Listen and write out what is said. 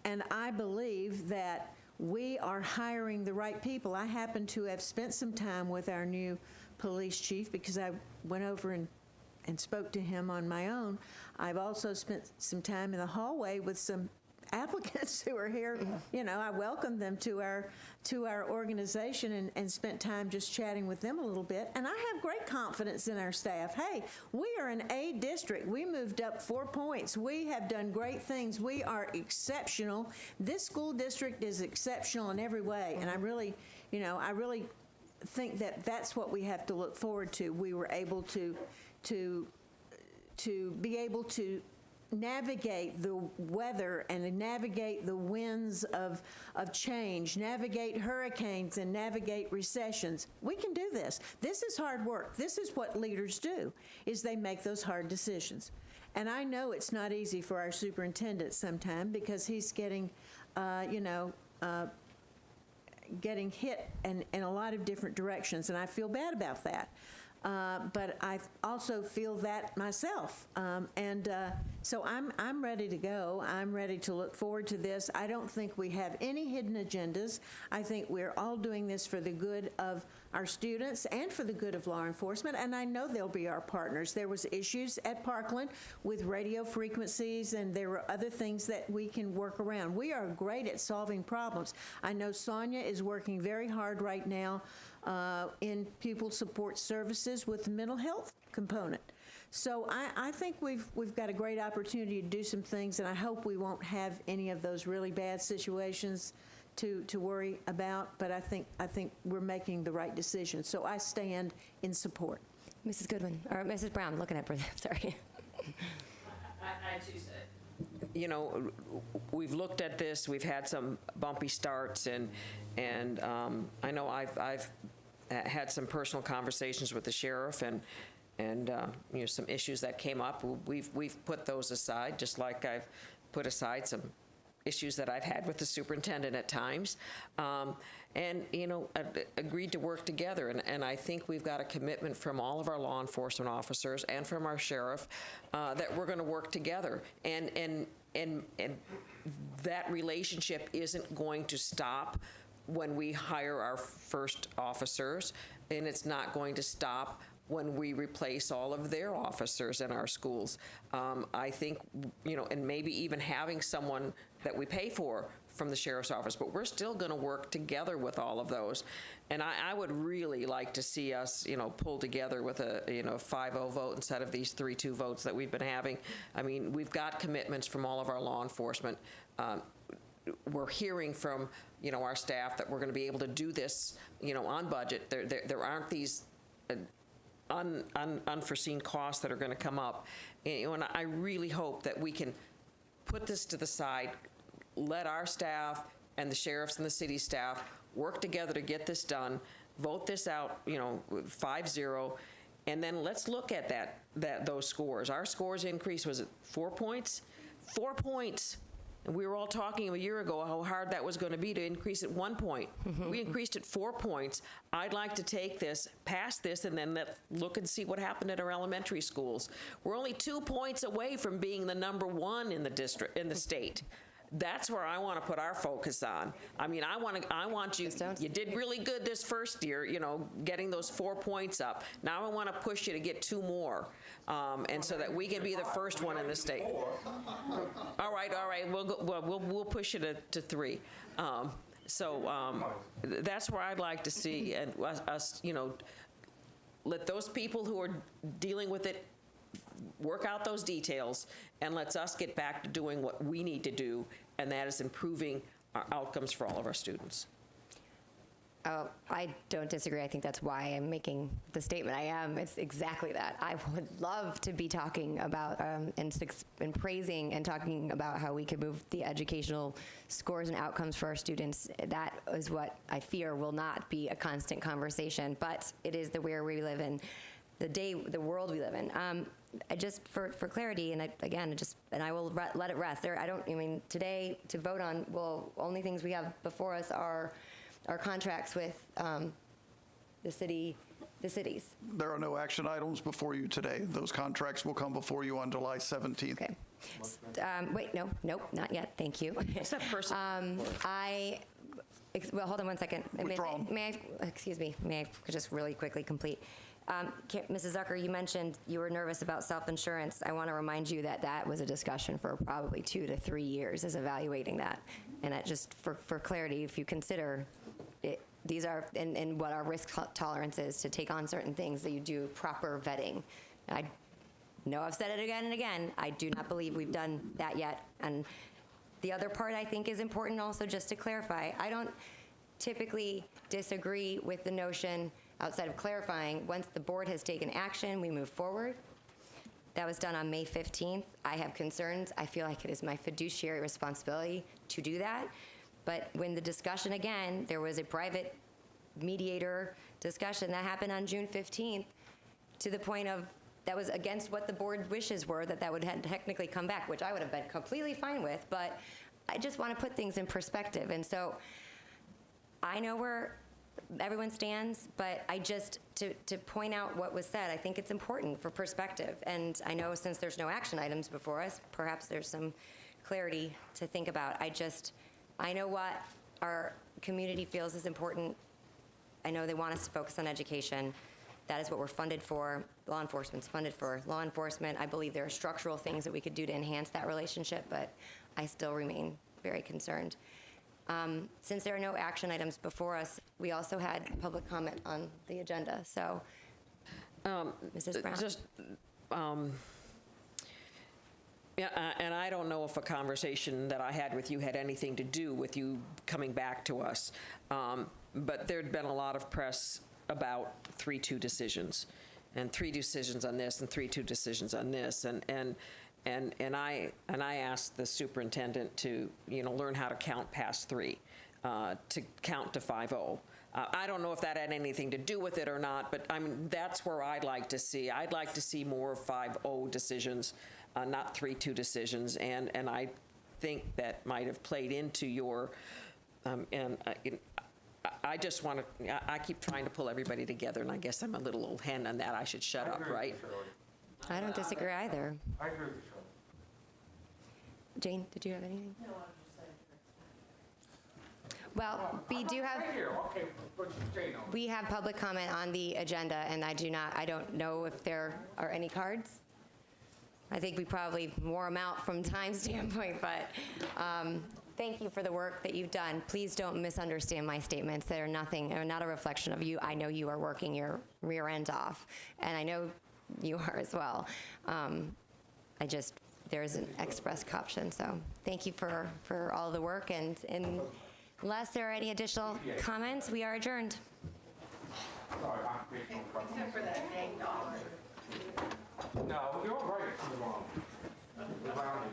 And I believe that we are hiring the right people. I happen to have spent some time with our new police chief because I went over and spoke to him on my own. I've also spent some time in the hallway with some applicants who are here. You know, I welcomed them to our organization and spent time just chatting with them a little bit. And I have great confidence in our staff. Hey, we are an A district. We moved up 4 points. We have done great things. We are exceptional. This school district is exceptional in every way. And I really think that that's what we have to look forward to. We were able to be able to navigate the weather and navigate the winds of change, navigate hurricanes and navigate recessions. We can do this. This is hard work. This is what leaders do, is they make those hard decisions. And I know it's not easy for our superintendent sometimes because he's getting, getting hit in a lot of different directions, and I feel bad about that. But I also feel that myself, so I'm ready to go. I'm ready to look forward to this. I don't think we have any hidden agendas. I think we're all doing this for the good of our students and for the good of law enforcement, and I know they'll be our partners. There was issues at Parkland with radio frequencies, and there were other things that we can work around. We are great at solving problems. I know Sonia is working very hard right now in pupil support services with the mental health component. So I think we've got a great opportunity to do some things, and I hope we won't have any of those really bad situations to worry about, but I think we're making the right decision. So I stand in support. Mrs. Goodwin, or Mrs. Brown, looking at Bertha, sorry. I too said, you know, we've looked at this, we've had some bumpy starts, and I know I've had some personal conversations with the sheriff, and you know, some issues that came up. We've put those aside, just like I've put aside some issues that I've had with the superintendent at times, and you know, agreed to work together. And I think we've got a commitment from all of our law enforcement officers and from our sheriff that we're going to work together. And that relationship isn't going to stop when we hire our first officers, and it's not going to stop when we replace all of their officers in our schools. I think, you know, and maybe even having someone that we pay for from the sheriff's office, but we're still going to work together with all of those. And I would really like to see us, you know, pull together with a, you know, 5-0 vote instead of these 3-2 votes that we've been having. I mean, we've got commitments from all of our law enforcement. We're hearing from, you know, our staff that we're going to be able to do this, you know, on budget. There aren't these unforeseen costs that are going to come up. And I really hope that we can put this to the side, let our staff and the sheriffs and the city staff work together to get this done, vote this out, you know, 5-0, and then let's look at those scores. Our scores increased, was it 4 points? 4 points. And we were all talking a year ago how hard that was going to be to increase it 1 point. We increased it 4 points. I'd like to take this, pass this, and then look and see what happened at our elementary schools. We're only 2 points away from being the #1 in the district, in the state. That's where I want to put our focus on. I mean, I want you, you did really good this first year, you know, getting those 4 points up. Now I want to push you to get 2 more, and so that we can be the first one in the state. All right, we'll push you to 3. That's where I'd like to see, and us, you know, let those people who are dealing with it work out those details, and let's us get back to doing what we need to do, and that is improving our outcomes for all of our students. I don't disagree. I think that's why I'm making the statement I am. It's exactly that. I would love to be talking about and praising and talking about how we could move the educational scores and outcomes for our students. That is what I fear will not be a constant conversation, but it is the where we live in, the world we live in. Just for clarity, and I will let it rest. Today to vote on, only things we have before us are our contracts with the cities. There are no action items before you today. Those contracts will come before you on July 17th. Okay. Wait, no, nope, not yet. Thank you. What's that person? Well, hold on one second. Withdrawn. May I, excuse me, may I just really quickly complete? Mrs. Zucker, you mentioned you were nervous about self-insurance. I want to remind you that that was a discussion for probably 2 to 3 years, is evaluating that. And that just for clarity, if you consider it, these are, and what our risk tolerance is to take on certain things, that you do proper vetting. I know I've said it again and again. I do not believe we've done that yet. And the other part I think is important also, just to clarify, I don't typically disagree with the notion, outside of clarifying, once the board has taken action, we move forward. That was done on May 15th. I have concerns. I feel like it is my fiduciary responsibility to do that. But when the discussion, again, there was a private mediator discussion that happened on June 15th, to the point of, that was against what the board's wishes were, that would technically come back, which I would have been completely fine with, but I just want to put things in perspective. And so I know where everyone stands, but I just, to point out what was said, I think it's important for perspective. And I know since there's no action items before us, perhaps there's some clarity to think about. I know what our community feels is important. I know they want us to focus on education. That is what we're funded for. Law enforcement's funded for law enforcement. I believe there are structural things that we could do to enhance that relationship, but I still remain very concerned. Since there are no action items before us, we also had public comment on the agenda. So, Mrs. Brown. Just, yeah, and I don't know if a conversation that I had with you had anything to do with you coming back to us, but there'd been a lot of press about 3-2 decisions, and 3 decisions on this, and 3-2 decisions on this, and I asked the superintendent to, learn how to count past 3, to count to 5-0. I don't know if that had anything to do with it or not, but that's where I'd like to see. I'd like to see more 5-0 decisions, not 3-2 decisions, and I think that might have played into your, I just want to, I keep trying to pull everybody together, and I guess I'm a little old hen on that. I should shut up, right? I don't disagree either. I agree with you, Shirley. Jane, did you have anything? No, I'm just saying. Well, we do have, Right here, okay, put Jane on. we have public comment on the agenda, and I don't know if there are any cards. I think we probably wore them out from time standpoint, but thank you for the work that you've done. Please don't misunderstand my statements. They're not a reflection of you. I know you are working your rear end off, and I know you are as well. There's an express caution, so thank you for all the work, and unless there are any additional comments, we are adjourned. Sorry, I'm making no comment. Except for that dang dollar. No, you're all right. You're wrong. You're wrong.